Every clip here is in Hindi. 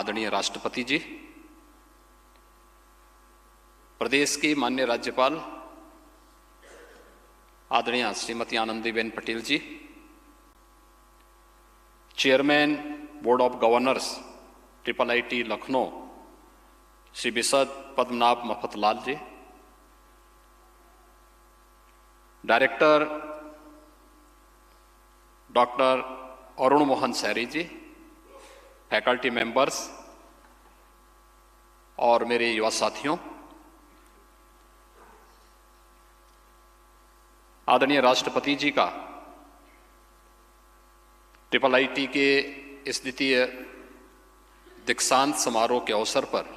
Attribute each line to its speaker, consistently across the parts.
Speaker 1: आदरणीय राष्ट्रपति जी, प्रदेश की माननीय राज्यपाल आदरणीय Shrimati Anandiben Patel ji, chairman board of governors IIIT Lucknow Shri Bishad Padmanabh Mafatlal ji, director doctor Arun Mohan Sherry ji, faculty members और मेरे युवा साथियों, आदरणीय राष्ट्रपति जी का IIIT के इस द्वितीय दीक्षांत समारोह के अवसर पर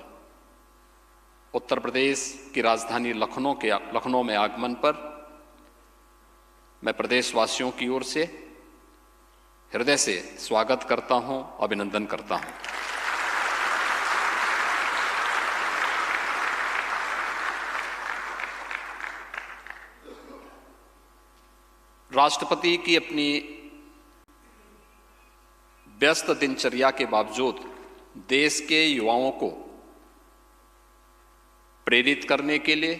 Speaker 1: उत्तर प्रदेश की राजधानी लखनऊ में आगमन पर मैं प्रदेशवासियों की ओर से हृदय से स्वागत करता हूं, अभिनंदन करता हूं। राष्ट्रपति की अपनी व्यस्त दिनचर्या के बावजूद देश के युवाओं को प्रेरित करने के लिए,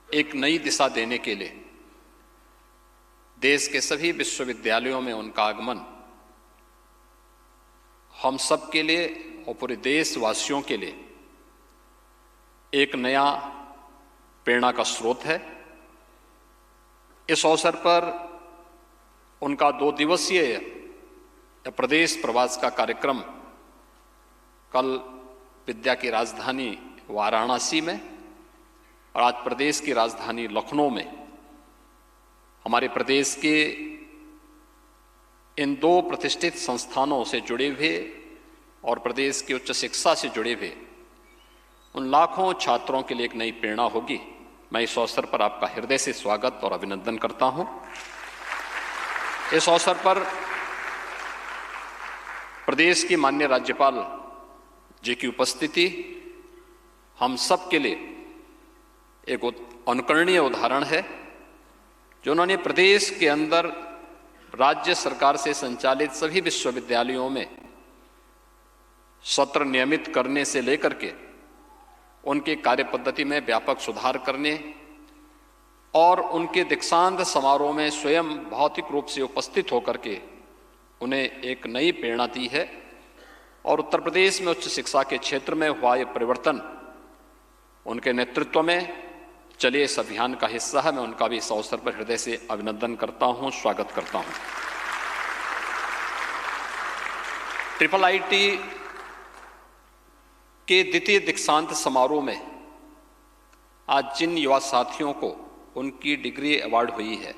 Speaker 1: एक नई दिशा देने के लिए देश के सभी विश्वविद्यालयों में उनका आगमन हम सब के लिए और पूरे देशवासियों के लिए एक नया प्रेरणा का स्रोत है। इस अवसर पर उनका 2 दिवसीय प्रदेश प्रवास का कार्यक्रम कल विद्या की राजधानी वाराणसी में और आज प्रदेश की राजधानी लखनऊ में हमारे प्रदेश के इन 2 प्रतिष्ठित संस्थानों से जुड़े हुए और प्रदेश की उच्च शिक्षा से जुड़े हुए उन लाखों छात्रों के लिए एक नई प्रेरणा होगी। मैं इस अवसर पर आपका हृदय से स्वागत और अभिनंदन करता हूं। इस अवसर पर प्रदेश की माननीय राज्यपाल जी की उपस्थिति हम सब के लिए एक अनुकरणीय उदाहरण है, जो उन्होंने प्रदेश के अंदर राज्य सरकार से संचालित सभी विश्वविद्यालयों में सत्र नियमित करने से लेकर के उनके कार्य पद्धति में व्यापक सुधार करने और उनके दीक्षांत समारोह में स्वयं भौतिक रूप से उपस्थित होकर के उन्हें एक नई प्रेरणा दी है। और उत्तर प्रदेश में उच्च शिक्षा के क्षेत्र में हुआ ये परिवर्तन उनके नेतृत्व में चलिए इस अभियान का हिस्सा है। मैं उनका भी इस अवसर पर हृदय से अभिनंदन करता हूं, स्वागत करता हूं। IIIT के द्वितीय दीक्षांत समारोह में आज जिन युवा साथियों को उनकी डिग्री अवार्ड हुई है,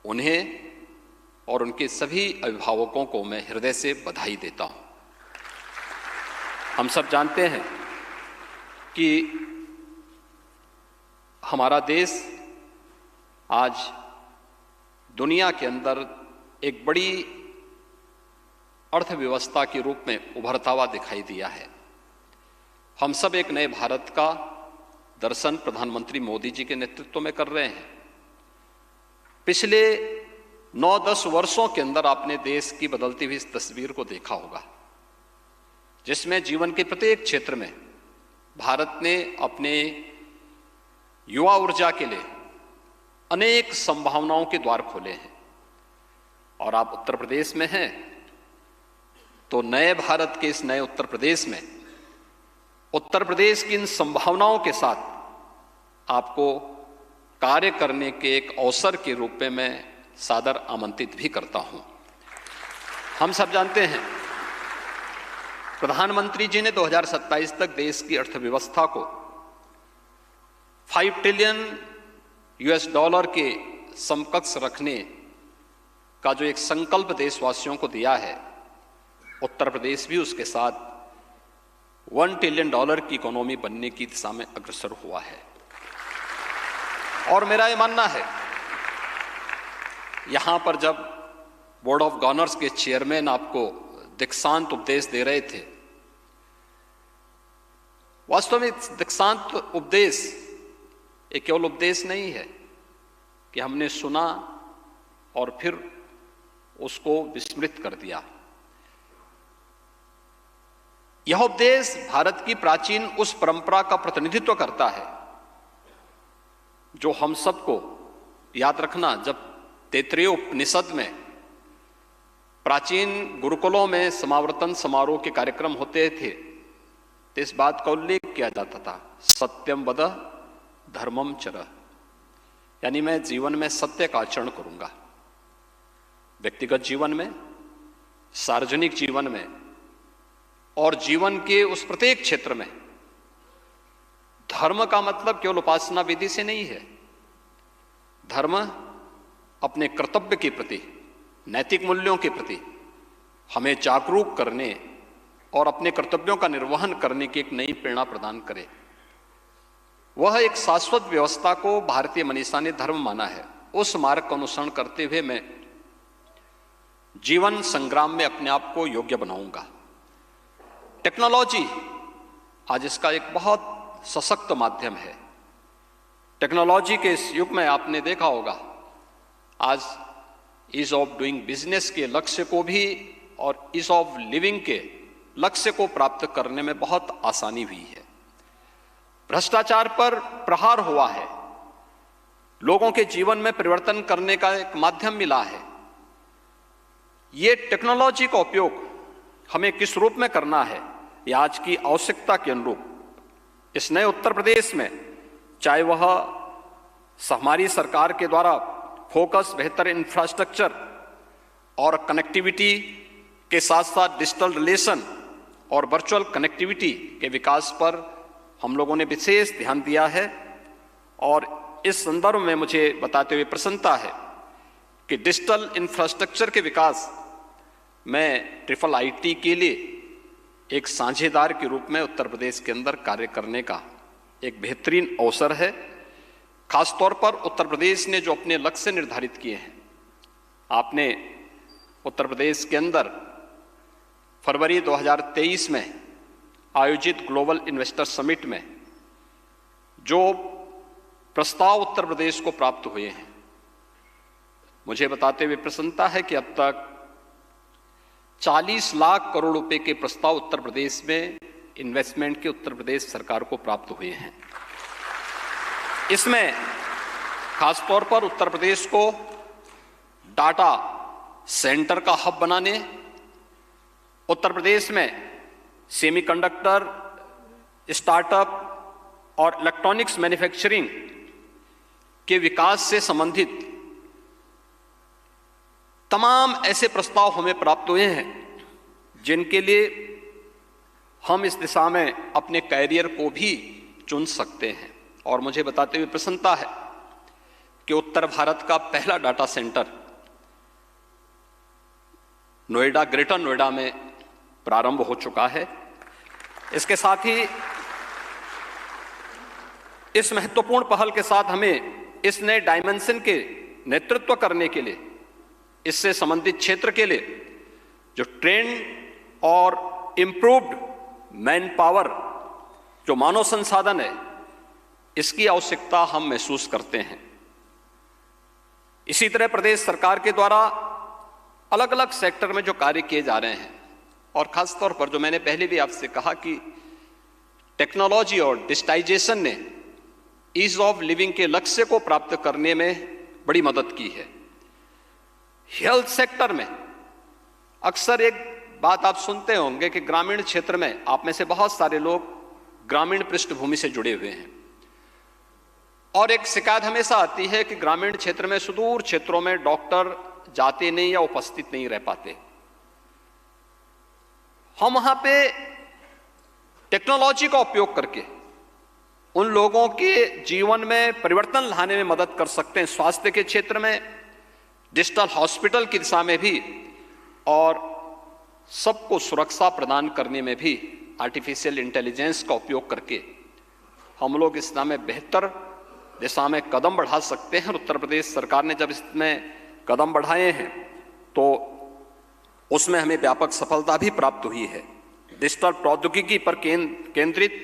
Speaker 1: उन्हें और उनके सभी अभिभावकों को मैं हृदय से बधाई देता हूं। हम सब जानते हैं कि हमारा देश आज दुनिया के अंदर एक बड़ी अर्थव्यवस्था के रूप में उभरता हुआ दिखाई दिया है। हम सब एक नए भारत का दर्शन प्रधानमंत्री मोदी जी के नेतृत्व में कर रहे हैं। पिछले 9-10 वर्षों के अंदर आपने देश की बदलती हुई इस तस्वीर को देखा होगा, जिसमें जीवन के प्रत्येक क्षेत्र में भारत ने अपने युवा ऊर्जा के लिए अनेक संभावनाओं के द्वार खोले हैं। और आप उत्तर प्रदेश में हैं तो नए भारत के इस नए उत्तर प्रदेश में उत्तर प्रदेश की इन संभावनाओं के साथ आपको कार्य करने के एक अवसर के रूप में मैं सादर आमंत्रित भी करता हूं। हम सब जानते हैं प्रधानमंत्री जी ने 2027 तक देश की अर्थव्यवस्था को $5 ट्रिलियन के समकक्ष रखने का जो एक संकल्प देशवासियों को दिया है, उत्तर प्रदेश भी उसके साथ $1 ट्रिलियन की इकोनॉमी बनने की दिशा में अग्रसर हुआ है। और मेरा ये मानना है, यहां पर जब बोर्ड ऑफ गवर्नर्स के चेयरमैन आपको दीक्षांत उपदेश दे रहे थे, वास्तव में दीक्षांत उपदेश एक केवल उपदेश नहीं है कि हमने सुना और फिर उसको विस्मृत कर दिया। यह उपदेश भारत की प्राचीन उस परंपरा का प्रतिनिधित्व करता है जो हम सबको याद रखना, जब तैत्तिरीय उपनिषद में प्राचीन गुरुकुलों में समावर्तन समारोह के कार्यक्रम होते थे तो इस बात का उल्लेख किया जाता था, सत्यम वद धर्मम चर, यानी मैं जीवन में सत्य का आचरण करूंगा। व्यक्तिगत जीवन में, सार्वजनिक जीवन में और जीवन के उस प्रत्येक क्षेत्र में धर्म का मतलब केवल उपासना विधि से नहीं है। धर्म अपने कर्तव्य के प्रति, नैतिक मूल्यों के प्रति हमें जागरूक करने और अपने कर्तव्यों का निर्वहन करने की एक नई प्रेरणा प्रदान करे। वह एक शाश्वत व्यवस्था को भारतीय मनीषा ने धर्म माना है। उस मार्ग का अनुसरण करते हुए मैं जीवन संग्राम में अपने आप को योग्य बनाऊंगा। टेक्नोलॉजी आज इसका एक बहुत सशक्त माध्यम है। टेक्नोलॉजी के इस युग में आपने देखा होगा, आज ईज ऑफ डूइंग बिजनेस के लक्ष्य को भी और ईज ऑफ लिविंग के लक्ष्य को प्राप्त करने में बहुत आसानी हुई है। भ्रष्टाचार पर प्रहार हुआ है, लोगों के जीवन में परिवर्तन करने का एक माध्यम मिला है। ये टेक्नोलॉजी का उपयोग हमें किस रूप में करना है, यह आज की आवश्यकता के अनुरूप इस नए उत्तर प्रदेश में, चाहे वह हमारी सरकार के द्वारा फोकस बेहतर इंफ्रास्ट्रक्चर और कनेक्टिविटी के साथ साथ डिजिटल रिलेशन और वर्चुअल कनेक्टिविटी के विकास पर हम लोगों ने विशेष ध्यान दिया है। और इस संदर्भ में मुझे बताते हुए प्रसन्नता है कि डिजिटल इंफ्रास्ट्रक्चर के विकास में ट्रिपल आईटी के लिए एक साझेदार के रूप में उत्तर प्रदेश के अंदर कार्य करने का एक बेहतरीन अवसर है। खासतौर पर उत्तर प्रदेश ने जो अपने लक्ष्य निर्धारित किए हैं, आपने उत्तर प्रदेश के अंदर फरवरी 2023 में आयोजित ग्लोबल इन्वेस्टर समिट में जो प्रस्ताव उत्तर प्रदेश को प्राप्त हुए हैं, मुझे बताते हुए प्रसन्नता है कि अब तक 40 लाख करोड़ रुपए के प्रस्ताव उत्तर प्रदेश में इन्वेस्टमेंट के उत्तर प्रदेश सरकार को प्राप्त हुए हैं। इसमें खासतौर पर उत्तर प्रदेश को डाटा सेंटर का हब बनाने, उत्तर प्रदेश में सेमीकंडक्टर, स्टार्टअप और इलेक्ट्रॉनिक्स मैन्युफैक्चरिंग के विकास से संबंधित तमाम ऐसे प्रस्ताव हमें प्राप्त हुए हैं जिनके लिए हम इस दिशा में अपने कैरियर को भी चुन सकते हैं। और मुझे बताते हुए प्रसन्नता है कि उत्तर भारत का पहला data centre Noida, greater Noida में प्रारंभ हो चुका है। इसके साथ ही इस महत्वपूर्ण पहल के साथ हमें इस नए डायमेंशन के नेतृत्व करने के लिए, इससे संबंधित क्षेत्र के लिए जो ट्रेंड और इंप्रूव्ड मैन पावर, जो मानव संसाधन है, इसकी आवश्यकता हम महसूस करते हैं। इसी तरह प्रदेश सरकार के द्वारा अलग अलग सेक्टर में जो कार्य किए जा रहे हैं, और खासतौर पर जो मैंने पहले भी आपसे कहा कि टेक्नोलॉजी और डिजिटाइजेशन ने ईज ऑफ लिविंग के लक्ष्य को प्राप्त करने में बड़ी मदद की है। हेल्थ सेक्टर में अक्सर एक बात आप सुनते होंगे कि ग्रामीण क्षेत्र में, आप में से बहुत सारे लोग ग्रामीण पृष्ठभूमि से जुड़े हुए हैं, और एक शिकायत हमेशा आती है कि ग्रामीण क्षेत्र में, सुदूर क्षेत्रों में डॉक्टर जाते नहीं या उपस्थित नहीं रह पाते। हम वहां पे टेक्नोलॉजी का उपयोग करके उन लोगों के जीवन में परिवर्तन लाने में मदद कर सकते हैं। स्वास्थ्य के क्षेत्र में, डिजिटल हॉस्पिटल की दिशा में भी, और सबको सुरक्षा प्रदान करने में भी आर्टिफिशियल इंटेलिजेंस का उपयोग करके हम लोग इस दिशा में बेहतर दिशा में कदम बढ़ा सकते हैं। और उत्तर प्रदेश सरकार ने जब इसमें कदम बढ़ाए हैं तो उसमें हमें व्यापक सफलता भी प्राप्त हुई है। डिजिटल प्रौद्योगिकी पर केंद्रित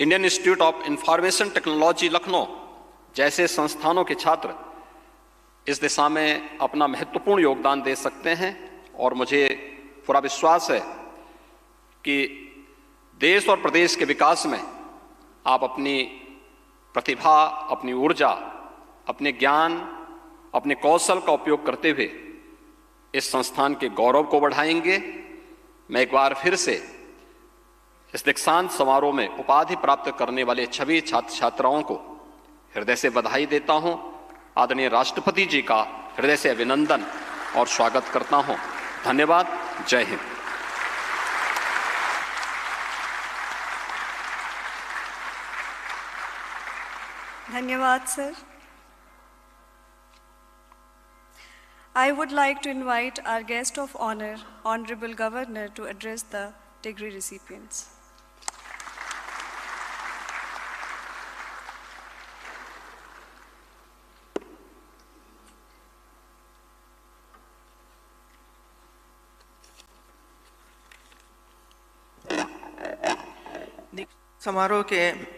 Speaker 1: Indian institute of information technology Lucknow जैसे संस्थानों के छात्र इस दिशा में अपना महत्वपूर्ण योगदान दे सकते हैं, और मुझे पूरा विश्वास है कि देश और प्रदेश के विकास में आप अपनी प्रतिभा, अपनी ऊर्जा, अपने ज्ञान, अपने कौशल का उपयोग करते हुए इस संस्थान के गौरव को बढ़ाएंगे। मैं एक बार फिर से इस दीक्षांत समारोह में उपाधि प्राप्त करने वाले सभी छात्र छात्राओं को हृदय से बधाई देता हूं। आदरणीय राष्ट्रपति जी का हृदय से अभिनंदन और स्वागत करता हूं। धन्यवाद। जय हिंद।
Speaker 2: धन्यवाद sir. I would like to invite our guest of honor, Honorable Governor, to address the degree recipients.
Speaker 3: समारोह के